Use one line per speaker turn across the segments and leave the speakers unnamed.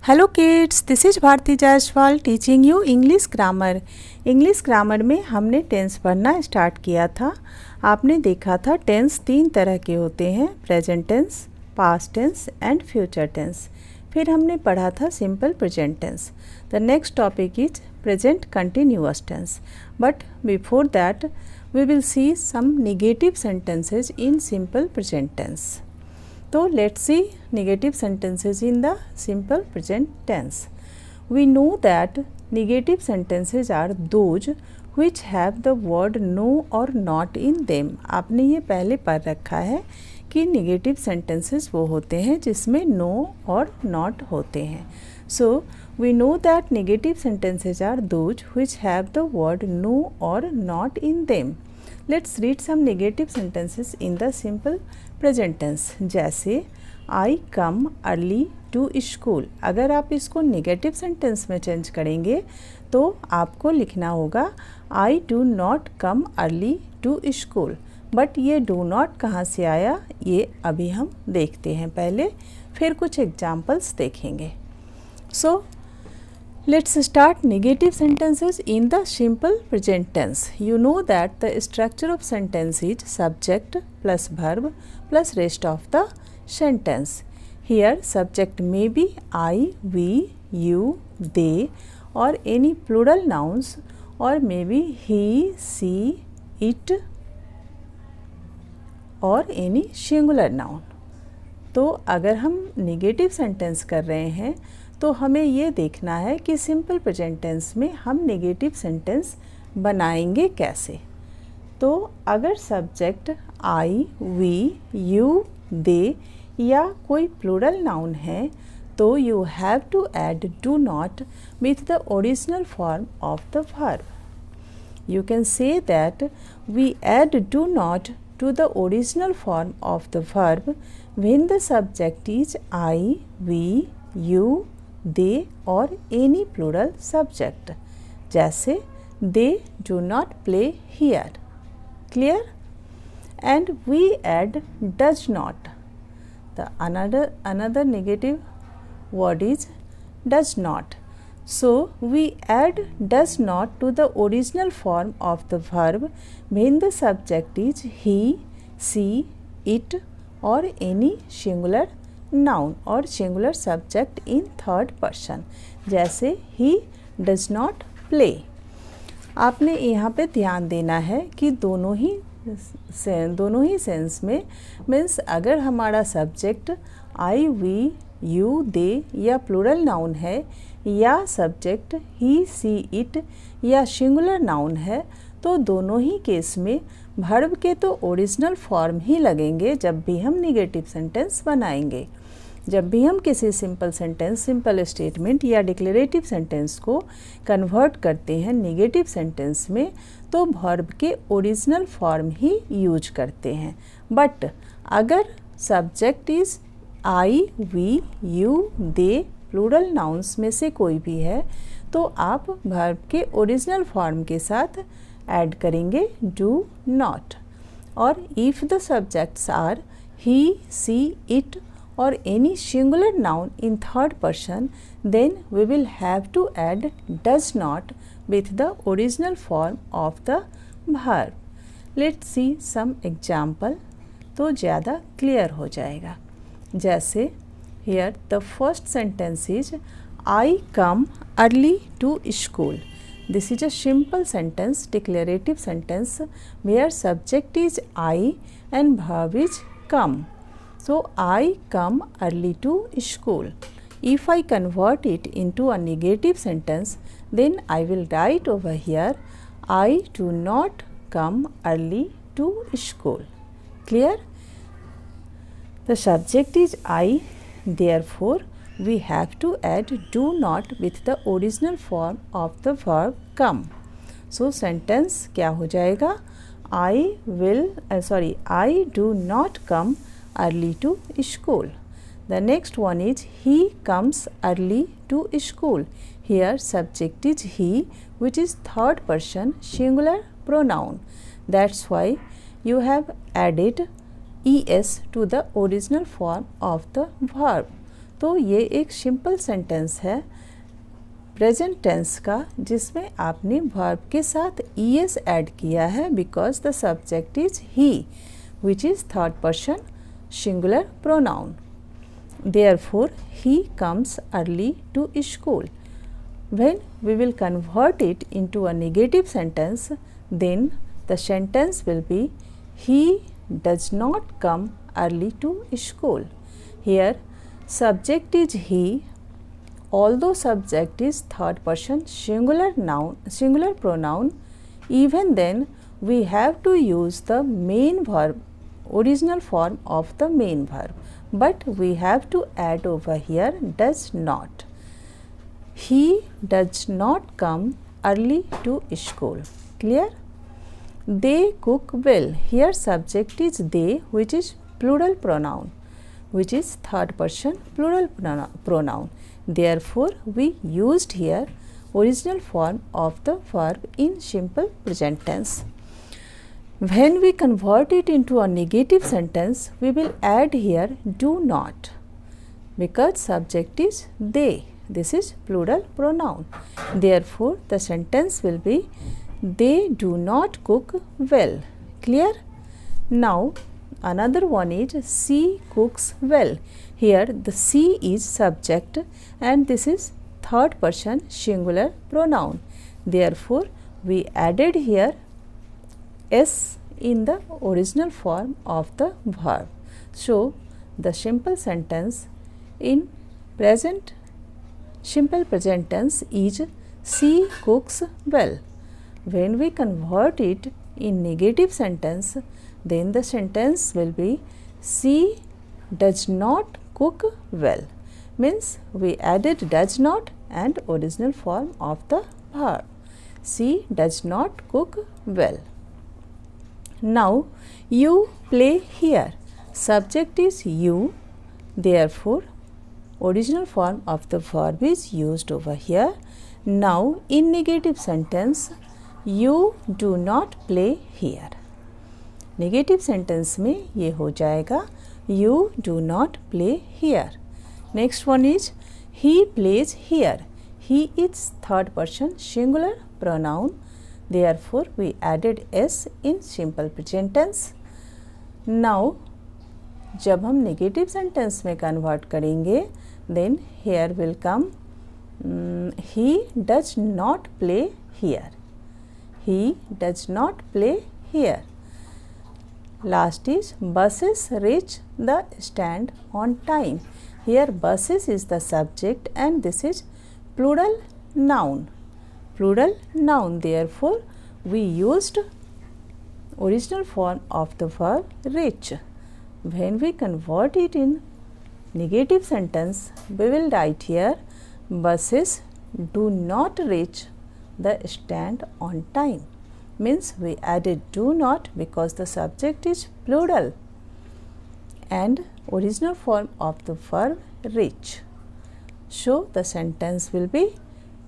Hello kids, this is Bharti Jaiswal teaching you English grammar. English grammar में हमने tense पढ़ना start किया था। आपने देखा था टेंस 3 तरह के होते हैं, present tense, past tense and future tense. फिर हमने पढ़ा था simple present tense. The next topic is present continuous tense, but before that we will see some negative sentences in simple present tense. So let's see negative sentences in the simple present tense. We know that negative sentences are those which have the word no or not in them. आपने ये पहले पढ़ रखा है कि negative sentences वो होते हैं जिसमें no और not होते हैं. So we know that negative sentences are those which have the word no or not in them. Let's read some negative sentences in the simple present tense. जैसे I come early to school. अगर आप इसको negative sentence में change करेंगे तो आपको लिखना होगा I do not come early to school. But ये डू नॉट कहाँ से आया ये अभी हम देखते हैं पहले, फिर कुछ एग्जाम्पल्स देखेंगे. सो let's start negative sentences in the simple present tense. You know that the structure of sentence is subject plus verb plus rest of the sentence. Here subject may be I, we, you, they or any plural nouns, or maybe he, she, it or any singular noun. तो अगर हम negative sentence कर रहे हैं तो हमें ये देखना है कि सिंपल प्रेजेंट टेंस में हम नेगेटिव सेंटेंस बनाएंगे कैसे. तो अगर subject I, we, you, they या कोई प्लूरल नाउन है तो you have to add do not with the original form of the verb. You can say that we add do not to the original form of the verb when the subject is I, we, you, they or any plural subject. जैसे they do not play here. Clear? And we add does not. The another negative word is does not. So we add does not to the original form of the verb when the subject is he, she, it or any singular noun or singular subject in third person. जैसे he does not play. आपने यहाँ पे ध्यान देना है कि दोनों ही sense में मीन्स अगर हमारा subject I, we, you, they या प्लूरल नाउन है या सब्जेक्ट ही, सी, इट या सिंगुलर नाउन है तो दोनों ही केस में वर्ब के तो ओरिजिनल फॉर्म ही लगेंगे जब भी हम नेगेटिव सेंटेंस बनाएंगे. जब भी हम किसी सिंपल सेंटेंस, सिंपल स्टेटमेंट या डिक्लेरेटिव सेंटेंस को कन्वर्ट करते हैं नेगेटिव सेंटेंस में तो वर्ब के ओरिजिनल फॉर्म ही यूज करते हैं. बट अगर subject is I, we, you, they plural nouns में से कोई भी है तो आप वर्ब के ओरिजिनल फॉर्म के साथ ऐड करेंगे डू नॉट. और if the subjects are he, she, it or any singular noun in third person, then we will have to add does not with the original form of the verb. Let's see some example तो ज़्यादा clear हो जाएगा. जैसे here the first sentence is I come early to school. This is a simple sentence, declarative sentence where subject is I and verb is come. So I come early to school. If I convert it into a negative sentence, then I will write over here I do not come early to school. Clear? The subject is I, therefore we have to add do not with the original form of the verb come. So sentence क्या हो जाएगा? I do not come early to school. The next one is he comes early to school. Here subject is he, which is third person singular pronoun. That's why you have added es to the original form of the verb. तो ये एक simple sentence है present tense का, जिसमें आपने verb के साथ ES add किया है because the subject is he, which is third person singular pronoun. Therefore, he comes early to school. When we will convert it into a negative sentence, then the sentence will be he does not come early to school. Here, subject is he. Although subject is third person singular pronoun, even then we have to use the main verb, original form of the main verb, but we have to add over here does not. He does not come early to school. Clear? They cook well. Here subject is they, which is plural pronoun, which is third person plural pronoun. Therefore, we used here original form of the verb in simple present tense. When we convert it into a negative sentence, we will add here do not, because subject is they. This is plural pronoun. Therefore, the sentence will be they do not cook well. Clear? Now, another one is she cooks well. Here the she is subject and this is third person singular pronoun. Therefore, we added here s in the original form of the verb. So, the simple sentence in simple present tense is she cooks well. When we convert it in negative sentence, then the sentence will be she does not cook well. Means we added does not and original form of the verb. She does not cook well. Now, you play here. Subject is you. Therefore, original form of the verb is used over here. Now, in negative sentence, you do not play here. Negative sentence में ये हो जाएगा you do not play here. Next one is he plays here. He is third person singular pronoun. Therefore, we added s in simple present tense. Now, जब हम negative sentence में convert करेंगे, then here will come he does not play here. He does not play here. Last is buses reach the stand on time. Here buses is the subject and this is plural noun. Plural noun. Therefore, we used original form of the verb reach. When we convert it in negative sentence, we will write here buses do not reach the stand on time. Means we added do not because the subject is plural and original form of the verb reach. So, the sentence will be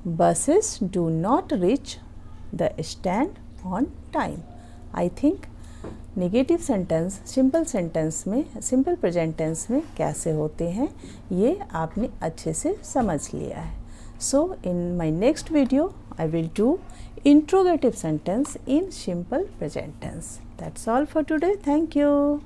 buses do not reach the stand on time. I think negative sentence simple sentence में simple present tense में कैसे होते हैं ये आपने अच्छे से समझ लिया है. So, in my next video, I will do interrogative sentence in simple present tense. That's all for today. Thank you.